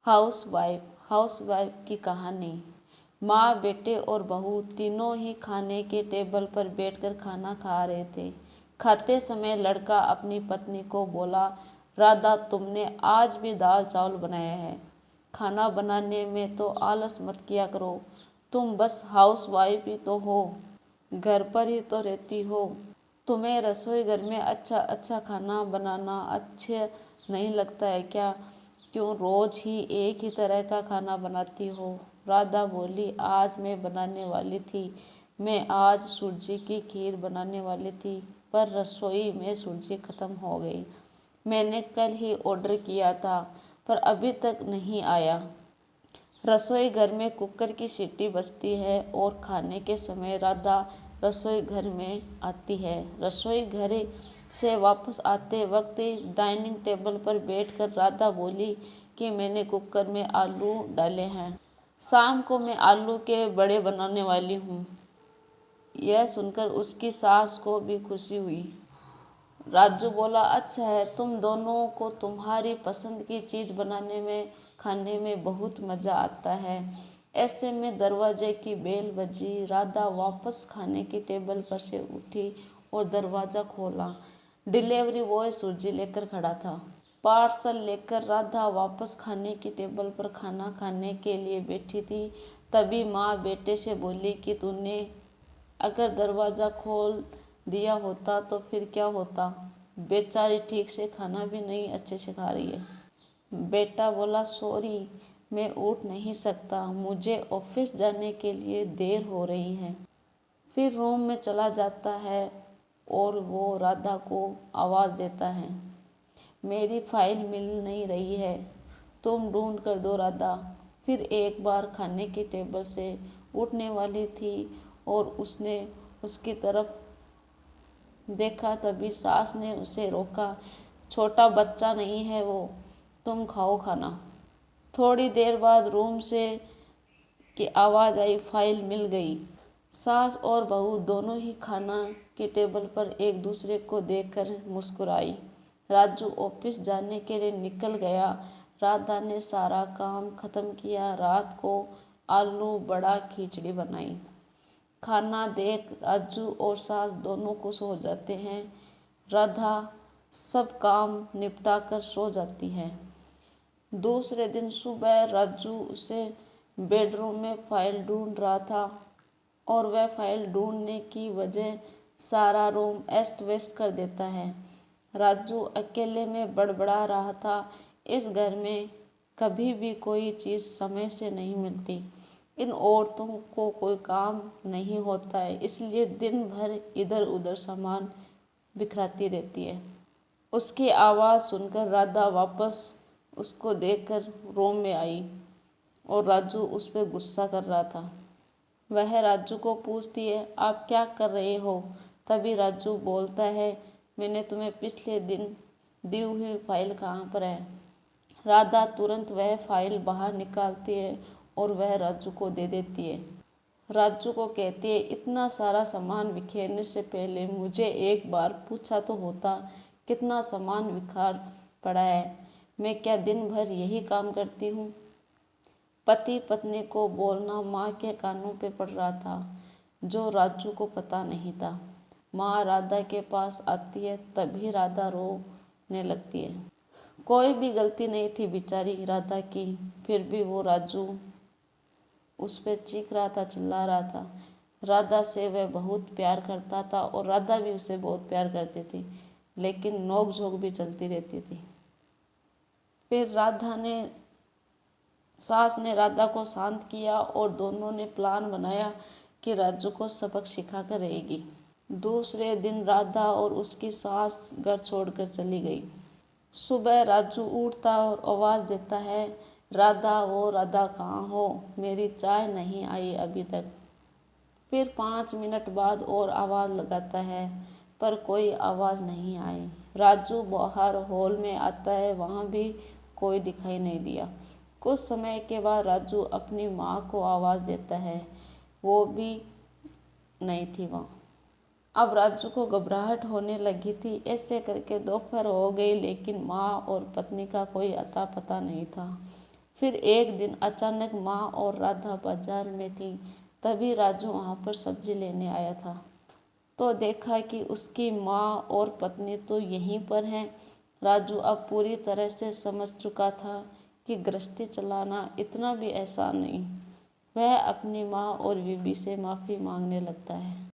Housewife की कहानी। माँ, बेटे और बहू तीनों ही खाने के टेबल पर बैठकर खाना खा रहे थे। खाते समय लड़का अपनी पत्नी को बोला, राधा, तुमने आज भी दाल चावल बनाया है। खाना बनाने में तो आलस मत किया करो। तुम बस हाउसवाइफ ही तो हो, घर पर ही तो रहती हो। तुम्हें रसोई घर में अच्छा अच्छा खाना बनाना अच्छा नहीं लगता है क्या? क्यों रोज ही एक ही तरह का खाना बनाती हो? राधा बोली, आज मैं बनाने वाली थी। मैं आज सूजी की खीर बनाने वाली थी, पर रसोई में सूजी खत्म हो गई। मैंने कल ही ऑर्डर किया था, पर अभी तक नहीं आया। रसोई घर में कुकर की सीटी बजती है और खाने के समय राधा रसोई घर में आती है। रसोई घर से वापस आते वक्त डाइनिंग टेबल पर बैठकर राधा बोली कि मैंने कुकर में आलू डाले हैं। शाम को मैं आलू के बड़े बनाने वाली हूँ। यह सुनकर उसकी सास को भी खुशी हुई। राजू बोला, अच्छा है, तुम दोनों को तुम्हारी पसंद की चीज़ बनाने में खाने में बहुत मज़ा आता है। ऐसे में दरवाजे की बेल बजी। राधा वापस खाने की टेबल पर से उठी और दरवाज़ा खोला। डिलीवरी बॉय सूजी लेकर खड़ा था। पार्सल लेकर राधा वापस खाने की टेबल पर खाना खाने के लिए बैठी थी। तभी माँ बेटे से बोली कि तूने अगर दरवाज़ा खोल दिया होता तो फिर क्या होता? बेचारी ठीक से खाना भी नहीं अच्छे से खा रही है। बेटा बोला, सॉरी, मैं उठ नहीं सकता, मुझे ऑफिस जाने के लिए देर हो रही है। फिर रूम में चला जाता है और वो राधा को आवाज़ देता है, मेरी फाइल मिल नहीं रही है, तुम ढूंढ कर दो राधा। फिर एक बार खाने की टेबल से उठने वाली थी और उसने उसकी तरफ देखा, तभी सास ने उसे रोका। छोटा बच्चा नहीं है वो, तुम खाओ खाना। थोड़ी देर बाद रूम से की आवाज़ आई, फाइल मिल गई। सास और बहू दोनों ही खाना के टेबल पर एक दूसरे को देखकर मुस्कुराई। राजू ऑफिस जाने के लिए निकल गया। राधा ने सारा काम खत्म किया। रात को आलू बड़ा खिचड़ी बनाई। खाना देख राजू और सास दोनों खुश हो जाते हैं। राधा सब काम निपटा कर सो जाती है। दूसरे दिन सुबह राजू उसे बेडरूम में फाइल ढूंढ रहा था और वह फाइल ढूंढने की वजह सारा रूम एस्ट वेस्ट कर देता है। राजू अकेले में बड़बड़ा रहा था, इस घर में कभी भी कोई चीज़ समय से नहीं मिलती। इन औरतों को कोई काम नहीं होता है, इसलिए दिन भर इधर उधर सामान बिखराती रहती है। उसकी आवाज़ सुनकर राधा वापस उसको देखकर रूम में आई और राजू उस पर गुस्सा कर रहा था। वह राजू को पूछती है, आप क्या कर रहे हो? तभी राजू बोलता है, मैंने तुम्हें पिछले दिन दी हुई फाइल कहाँ पर है? राधा तुरंत वह फाइल बाहर निकालती है और वह राजू को दे देती है। राजू को कहती है, इतना सारा सामान बिखेरने से पहले मुझे एक बार पूछा तो होता, कितना सामान बिखार पड़ा है। मैं क्या दिन भर यही काम करती हूँ? पति पत्नी को बोलना माँ के कानों पे पड़ रहा था, जो राजू को पता नहीं था। माँ राधा के पास आती है, तभी राधा रोने लगती है। कोई भी गलती नहीं थी बेचारी राधा की, फिर भी वो राजू उस पर चीख रहा था, चिल्ला रहा था। राधा से वह बहुत प्यार करता था और राधा भी उसे बहुत प्यार करती थी, लेकिन नोक झोंक भी चलती रहती थी। फिर सास ने राधा को शांत किया और दोनों ने प्लान बनाया कि राजू को सबक सिखा कर रहेगी। दूसरे दिन राधा और उसकी सास घर छोड़कर चली गई। सुबह राजू उठता और आवाज़ देता है, राधा, वो राधा कहाँ हो? मेरी चाय नहीं आई अभी तक। फिर 5 मिनट बाद और आवाज़ लगाता है, पर कोई आवाज़ नहीं आई। राजू बाहर हॉल में आता है, वहाँ भी कोई दिखाई नहीं दिया। कुछ समय के बाद राजू अपनी माँ को आवाज़ देता है, वो भी नहीं थी वहाँ। अब राजू को घबराहट होने लगी थी। ऐसे करके दोपहर हो गई, लेकिन माँ और पत्नी का कोई अता पता नहीं था। फिर एक दिन अचानक माँ और राधा बाजार में थी। तभी राजू वहाँ पर सब्जी लेने आया था तो देखा कि उसकी माँ और पत्नी तो यहीं पर हैं। राजू अब पूरी तरह से समझ चुका था कि गृहस्थी चलाना इतना भी आसान नहीं। वह अपनी माँ और बीबी से माफ़ी मांगने लगता है।